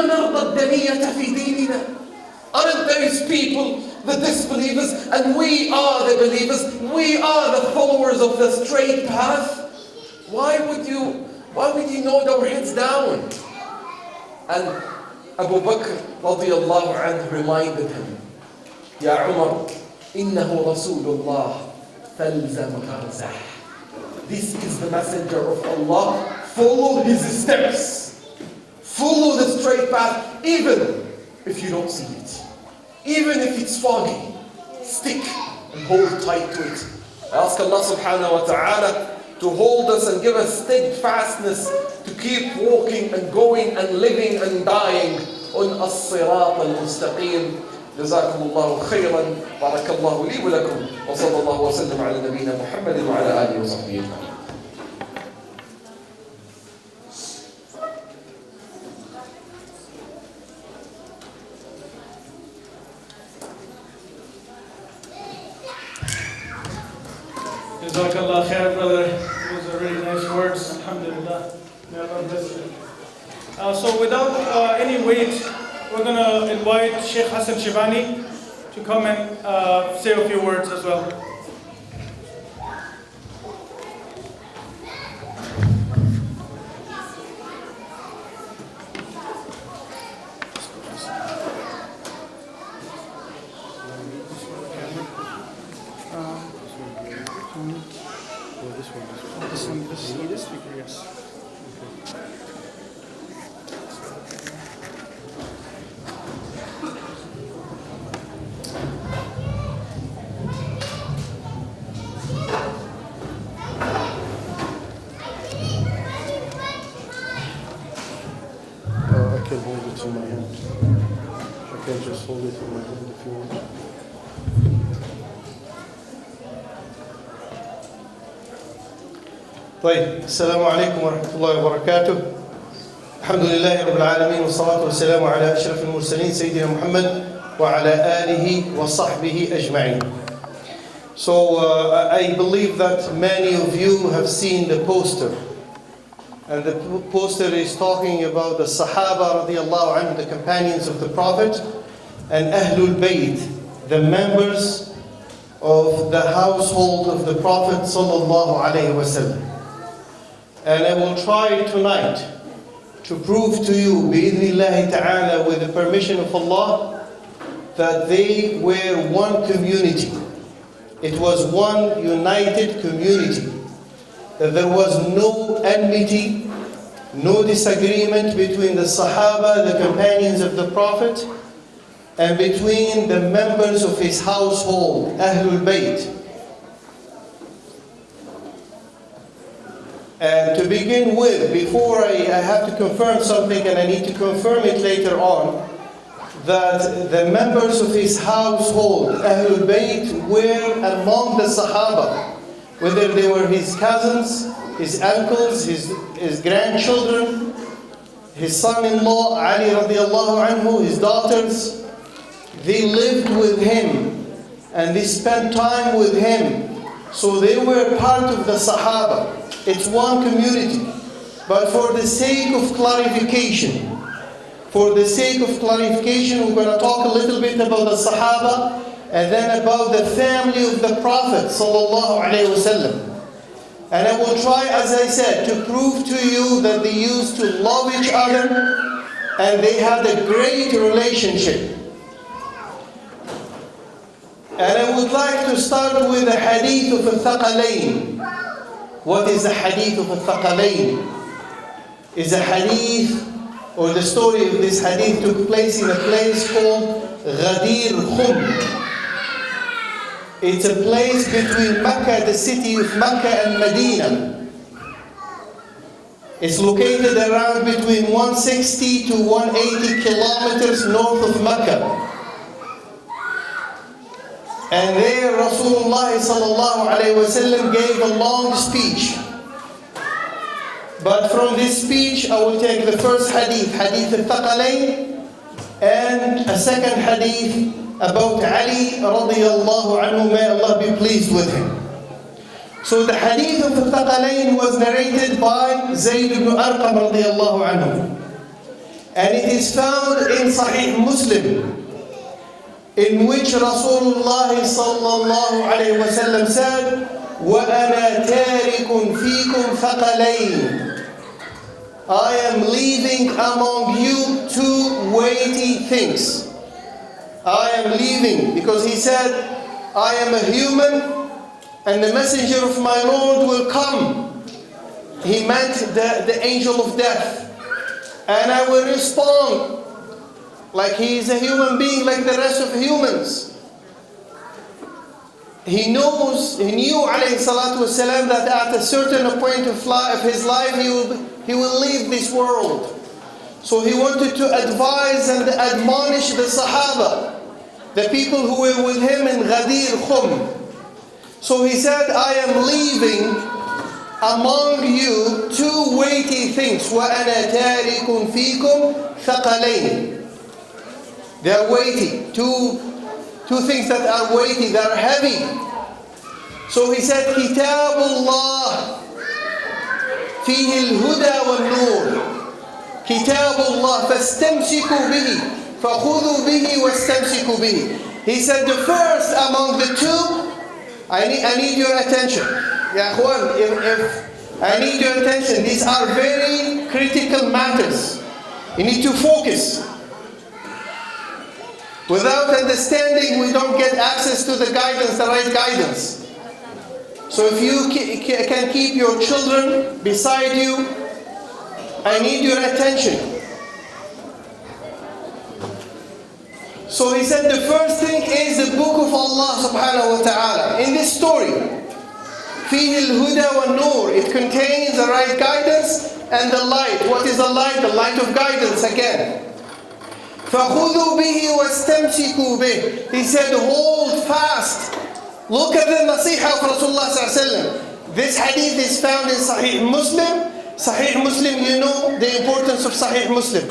أَلَا نَرْضَى الدَّنِيَّةَ فِي دِينِنَا? Aren't those people the disbelievers, and we are the believers? We are the followers of the straight path. Why would you nod our heads down? And Abu Bakr radiyallahu anhu reminded him, Ya Umar, innahu Rasulullah, falzam gharzah. This is the messenger of Allah. Follow his steps. Follow the straight path, even if you don't see it. Even if it's foggy, stick and hold tight to it. I ask Allah subhanahu wa ta'ala to hold us and give us steadfastness to keep walking and going and living and dying on as-sirat al-mustaqim. جزاكم الله خيرا. بارك الله لي ولكم وصلى الله وسلم على نبينا محمد وعلى آله وصحبه أجمعين. Jazakallah khair, brother. Those are really nice words. Alhamdulillah. May Allah bless you. So without any wait, we're going to invite Sheikh Hassan Shibani to come and say a few words as well. This speaker, yes. I can hold it in my hand. I can just hold it in my hand if you want. طيب السلام عليكم ورحمة الله وبركاته. الحمد لله رب العالمين والصلاة والسلام على أشرف المرسلين سيدنا محمد وعلى آله وصحبه أجمعين. So I believe that many of you have seen the poster. And the poster is talking about the Sahaba radiallahu anhu, the companions of the Prophet, and Ahlul Bayt, the members of the household of the Prophet sallallahu alayhi wasallam. And I will try tonight to prove to you, bi'idhnillahi ta'ala, with the permission of Allah, that they were one community. It was one united community. That there was no enmity, no disagreement between the Sahaba, the companions of the Prophet, and between the members of his household, Ahlul Bayt. And to begin with, before I have to confirm something, and I need to confirm it later on, that the members of his household, Ahlul Bayt, were among the Sahaba. Whether they were his cousins, his uncles, his grandchildren, his son-in-law, Ali radiallahu anhu, his daughters, they lived with him and they spent time with him. So they were part of the Sahaba. It's one community. But for the sake of clarification, we're going to talk a little bit about the Sahaba and then about the family of the Prophet sallallahu alaihi wasallam. And I will try, as I said, to prove to you that they used to love each other and they had a great relationship. And I would like to start with the hadith of al-Thaqalayn. What is the hadith of al-Thaqalayn? Is a hadith, or the story of this hadith took place in a place called Ghadir Khum. It's a place between Mecca, the city of Mecca, and Medina. It's located around between 160 to 180 kilometers north of Mecca. And there Rasulullah sallallahu alayhi wasallam gave a long speech. But from this speech I will take the first hadith, hadith al-Thaqalayn, and a second hadith about Ali radiyallahu anhu, may Allah be pleased with him. So the hadith of al-Thaqalayn was narrated by Zayd ibn Arqam radiyallahu anhu. And it is found in Sahih Muslim, in which Rasulullah sallallahu alayhi wa sallam said, وَأَنَا تَارِكٌ فِيكُمْ ثَقَلَيْنِ, I am leaving among you two weighty things. I am leaving, because he said, I am a human and the messenger of my Lord will come. He meant the angel of death. And I will respond like he is a human being like the rest of humans. He knew alayhi salatu wasalam that at a certain point of his life he will leave this world. So he wanted to advise and admonish the Sahaba, the people who were with him in Ghadir Khum. So he said, I am leaving among you two weighty things. وَأَنَا تَارِكٌ فِيكُمْ ثَقَلَيْنِ. They are weighty. Two things that are weighty, that are heavy. So he said, كِتَابُ اللَّهِ فِيهِ الْهُدَى وَالنُّورِ. كِتَابُ اللَّهِ فَاسْتَمْسِكُوا بِهِ فَخُذُوا بِهِ وَاسْتَمْسِكُوا بِهِ. He said, the first among the two, I need your attention. Ya Akhwan, if I need your attention. These are very critical matters. You need to focus. Without understanding, we don't get access to the guidance, the right guidance. So if you can keep your children beside you, I need your attention. So he said the first thing is the book of Allah subhanahu wa ta'ala. In this story, فِيهِ الْهُدَى وَالنُّورِ, it contains the right guidance and the light. What is the light? The light of guidance again. فَخُذُوا بِهِ وَاسْتَمْسِكُوا بِهِ. He said, hold fast. Look at the nasiha of Rasulullah sallallahu alaihi wasallam. This hadith is found in Sahih Muslim. Sahih Muslim, you know the importance of Sahih Muslim.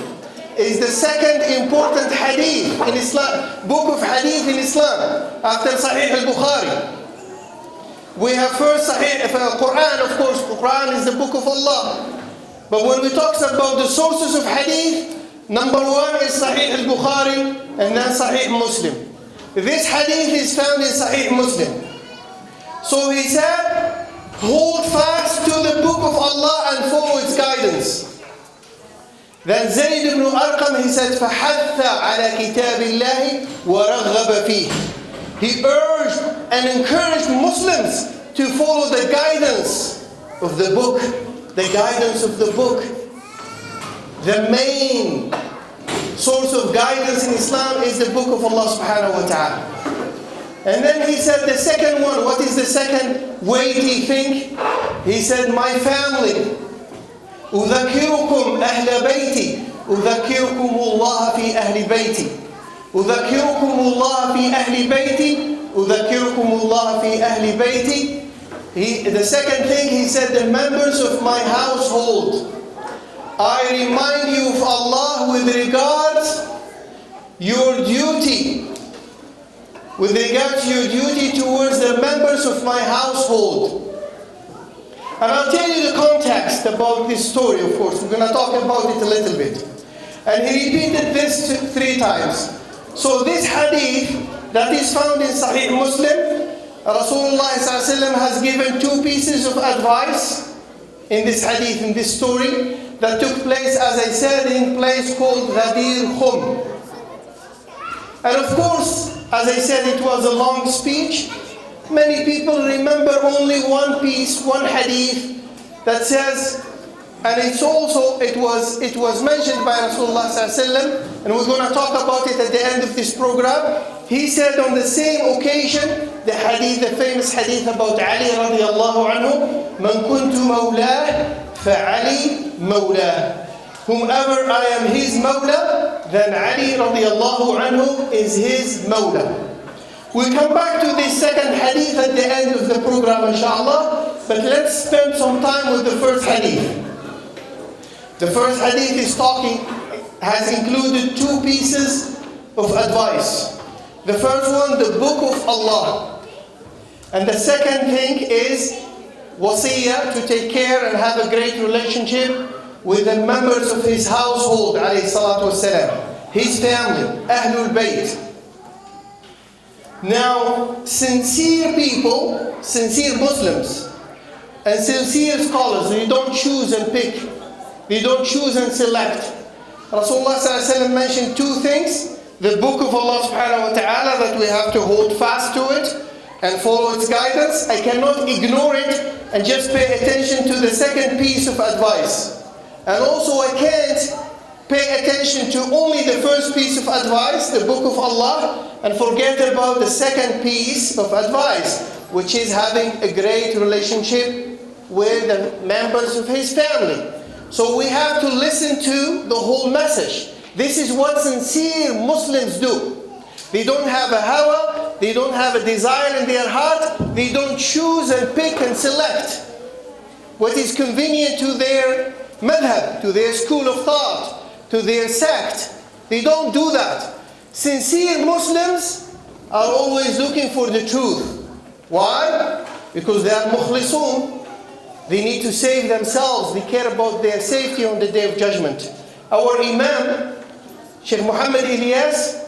Is the second important hadith in Islam, book of hadith in Islam, after Sahih al-Bukhari. We have first Sahih Quran, of course. Quran is the book of Allah. But when we talk about the sources of hadith, number one is Sahih al-Bukhari and then Sahih Muslim. This hadith is found in Sahih Muslim. So he said, hold fast to the book of Allah and follow its guidance. Then Zayd ibn Arqam, he said, فَحَثَّ عَلَى كِتَابِ اللَّهِ وَرَغَّبَ فِيهِ. He urged and encouraged Muslims to follow the guidance of the book. The guidance of the book. The main source of guidance in Islam is the book of Allah subhanahu wa ta'ala. And then he said the second one, what is the second weighty thing? He said, my family. أذكركم أهل بيتي أذكركم الله في أهل بيتي أذكركم الله في أهل بيتي أذكركم الله في أهل بيتي. The second thing he said, the members of my household. I remind you of Allah with regards your duty. With regards to your duty towards the members of my household. And I'll tell you the context about this story, of course. We're going to talk about it a little bit. And he repeated this 3 times. So this hadith that is found in Sahih Muslim, Rasulullah has given 2 pieces of advice in this hadith, in this story, that took place, as I said, in a place called Ghadir Khum. And of course, as I said, it was a long speech. Many people remember only one piece, one hadith that says, and it was mentioned by Rasulullah sallallahu, and we're going to talk about it at the end of this program. He said on the same occasion, the hadith, the famous hadith about Ali radiallahu anhu, "Man kuntu mawlah, fa'ali mawlah." Whomever I am his mawla, then Ali radiallahu anhu is his mawla. We'll come back to this second hadith at the end of the program, inshallah. But let's spend some time with the first hadith. The first hadith has included 2 pieces of advice. The first one, the book of Allah. And the second thing is wasiyah, to take care and have a great relationship with the members of his household, alayhi salatu wasalam, his family, Ahlul Bayt. Now, sincere people, sincere Muslims, and sincere scholars, they don't choose and pick, they don't choose and select. Rasulullah ﷺ mentioned two things: the book of Allah subhanahu wa ta'ala, that we have to hold fast to it and follow its guidance. I cannot ignore it and just pay attention to the second piece of advice. And also I can't pay attention to only the first piece of advice, the book of Allah, and forget about the second piece of advice, which is having a great relationship with the members of his family. So we have to listen to the whole message. This is what sincere Muslims do. They don't have a hawa, they don't have a desire in their heart, they don't choose and pick and select what is convenient to their madhab, to their school of thought, to their sect. They don't do that. Sincere Muslims are always looking for the truth. Why? Because they are mukhlisun. They need to save themselves. They care about their safety on the Day of Judgment. Our Imam, Sheikh Muhammad Ilyas,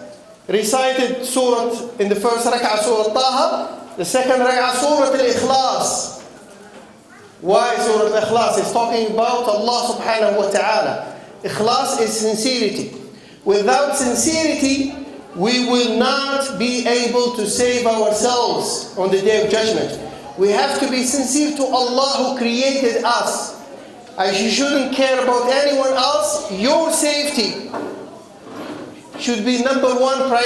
recited Surah, in the first rak'ah, Surah Taha, the second rak'ah, Surah Al-Ikhlas. Why Surah Al-Ikhlas? It's talking about Allah subhanahu wa ta'ala. Ikhlas is sincerity. Without sincerity, we will not be able to save ourselves on the Day of Judgment. We have to be sincere to Allah who created us. As you shouldn't care about anyone else, your safety should be number one priority.